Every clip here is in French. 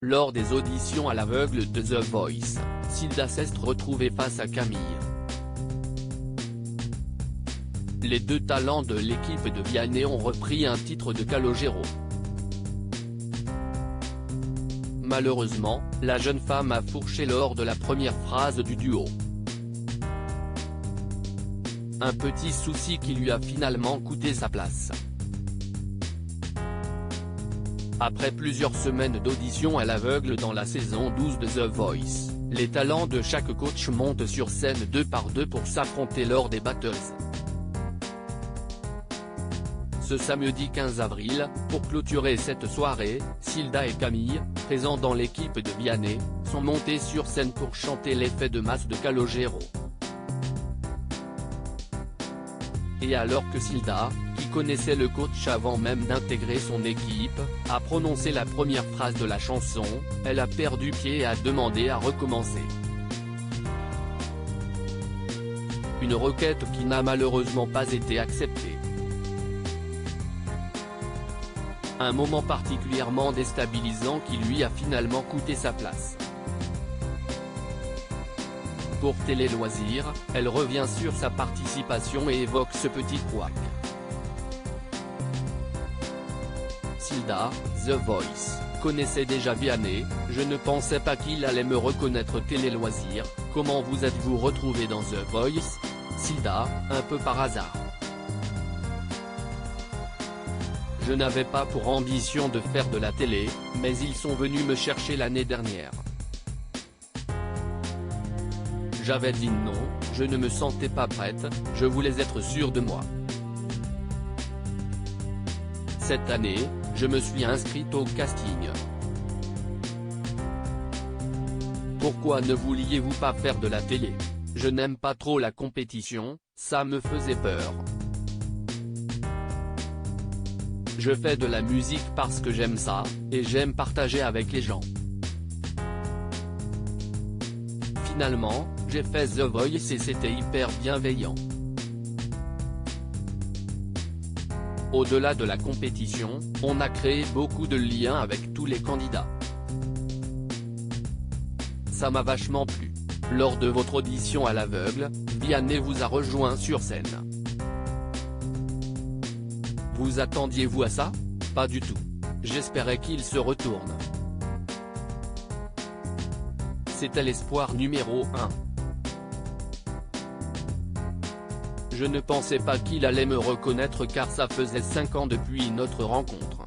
Lors des auditions à l'aveugle de The Voice, Silda s'est retrouvée face à Camille. Les deux talents de l'équipe de Vianney ont repris un titre de Calogero. Malheureusement, la jeune femme a fourché lors de la première phrase du duo. Un petit souci qui lui a finalement coûté sa place. Après plusieurs semaines d'audition à l'aveugle dans la saison 12 de The Voice, les talents de chaque coach montent sur scène deux par deux pour s'affronter lors des battles. Ce samedi 15 avril, pour clôturer cette soirée, Silda et Camille, présents dans l'équipe de Vianney, sont montés sur scène pour chanter l'effet de masse de Calogero. Et alors que Silda, qui connaissait le coach avant même d'intégrer son équipe, a prononcé la première phrase de la chanson, elle a perdu pied et a demandé à recommencer. Une requête qui n'a malheureusement pas été acceptée. Un moment particulièrement déstabilisant qui lui a finalement coûté sa place. Pour Télé Loisirs, elle revient sur sa participation et évoque ce petit couac. Silda, The Voice, connaissait déjà Vianney, je ne pensais pas qu'il allait me reconnaître. Télé Loisirs, comment vous êtes-vous retrouvé dans The Voice? Silda, un peu par hasard. Je n'avais pas pour ambition de faire de la télé, mais ils sont venus me chercher l'année dernière. J'avais dit non, je ne me sentais pas prête, je voulais être sûre de moi. Cette année, je me suis inscrite au casting. Pourquoi ne vouliez-vous pas faire de la télé? Je n'aime pas trop la compétition, ça me faisait peur. Je fais de la musique parce que j'aime ça, et j'aime partager avec les gens. Finalement, j'ai fait The Voice et c'était hyper bienveillant. Au-delà de la compétition, on a créé beaucoup de liens avec tous les candidats. Ça m'a vachement plu. Lors de votre audition à l'aveugle, Vianney vous a rejoint sur scène. Vous attendiez-vous à ça? Pas du tout. J'espérais qu'il se retourne. C'était l'espoir numéro 1. Je ne pensais pas qu'il allait me reconnaître car ça faisait 5 ans depuis notre rencontre.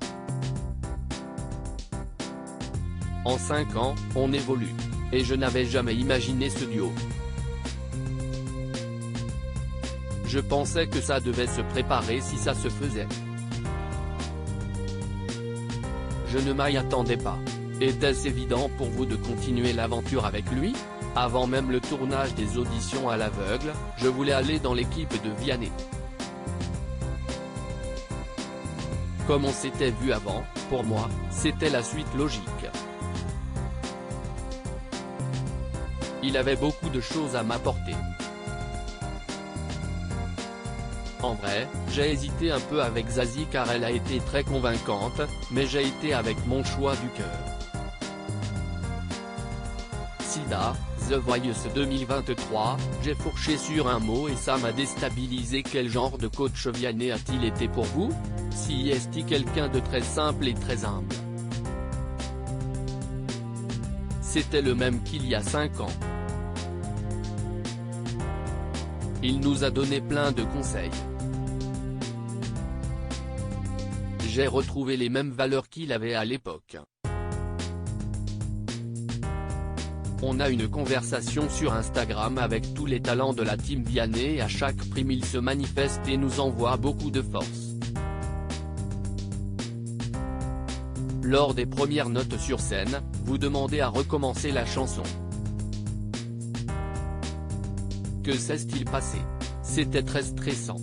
En 5 ans, on évolue. Et je n'avais jamais imaginé ce duo. Je pensais que ça devait se préparer si ça se faisait. Je ne m'y attendais pas. Était-ce évident pour vous de continuer l'aventure avec lui? Avant même le tournage des auditions à l'aveugle, je voulais aller dans l'équipe de Vianney. Comme on s'était vu avant, pour moi, c'était la suite logique. Il avait beaucoup de choses à m'apporter. En vrai, j'ai hésité un peu avec Zazie car elle a été très convaincante, mais j'ai été avec mon choix du cœur. Silda, The Voice 2023, j'ai fourché sur un mot et ça m'a déstabilisé. Quel genre de coach Vianney a-t-il été pour vous? Si est-il quelqu'un de très simple et très humble? C'était le même qu'il y a 5 ans. Il nous a donné plein de conseils. J'ai retrouvé les mêmes valeurs qu'il avait à l'époque. On a une conversation sur Instagram avec tous les talents de la team Vianney et à chaque prime il se manifeste et nous envoie beaucoup de force. Lors des premières notes sur scène, vous demandez à recommencer la chanson. Que s'est-il passé? C'était très stressant.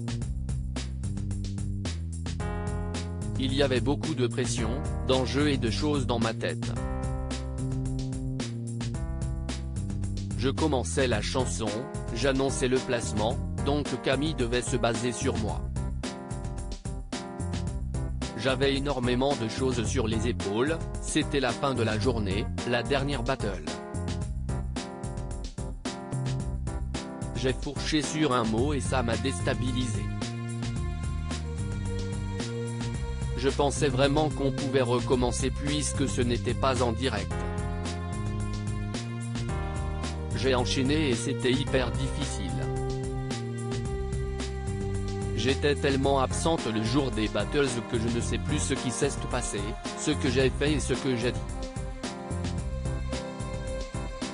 Il y avait beaucoup de pression, d'enjeux et de choses dans ma tête. Je commençais la chanson, j'annonçais le placement, donc Camille devait se baser sur moi. J'avais énormément de choses sur les épaules, c'était la fin de la journée, la dernière battle. J'ai fourché sur un mot et ça m'a déstabilisé. Je pensais vraiment qu'on pouvait recommencer puisque ce n'était pas en direct. J'ai enchaîné et c'était hyper difficile. J'étais tellement absente le jour des battles que je ne sais plus ce qui s'est passé, ce que j'ai fait et ce que j'ai dit.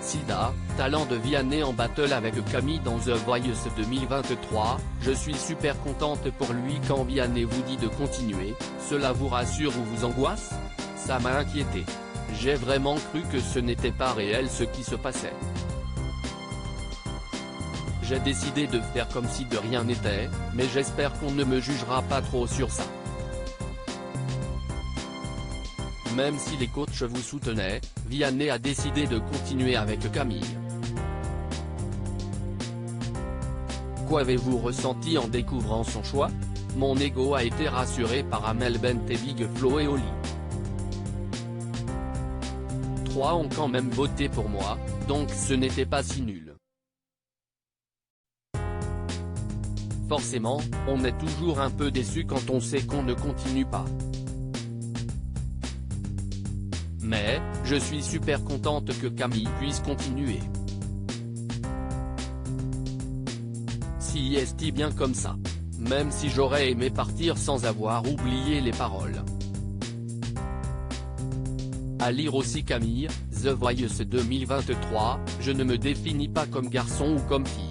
Sida, talent de Vianney en battle avec Camille dans The Voice 2023, je suis super contente pour lui quand Vianney vous dit de continuer, cela vous rassure ou vous angoisse? Ça m'a inquiété. J'ai vraiment cru que ce n'était pas réel ce qui se passait. J'ai décidé de faire comme si de rien n'était, mais j'espère qu'on ne me jugera pas trop sur ça. Même si les coachs vous soutenaient, Vianney a décidé de continuer avec Camille. Qu'avez-vous ressenti en découvrant son choix? Mon ego a été rassuré par Amel Bent et Big Flo et Oli. 3 ont quand même voté pour moi, donc ce n'était pas si nul. Forcément, on est toujours un peu déçu quand on sait qu'on ne continue pas. Mais, je suis super contente que Camille puisse continuer. Si est bien comme ça. Même si j'aurais aimé partir sans avoir oublié les paroles. À lire aussi Camille, The Voice 2023, je ne me définis pas comme garçon ou comme fille.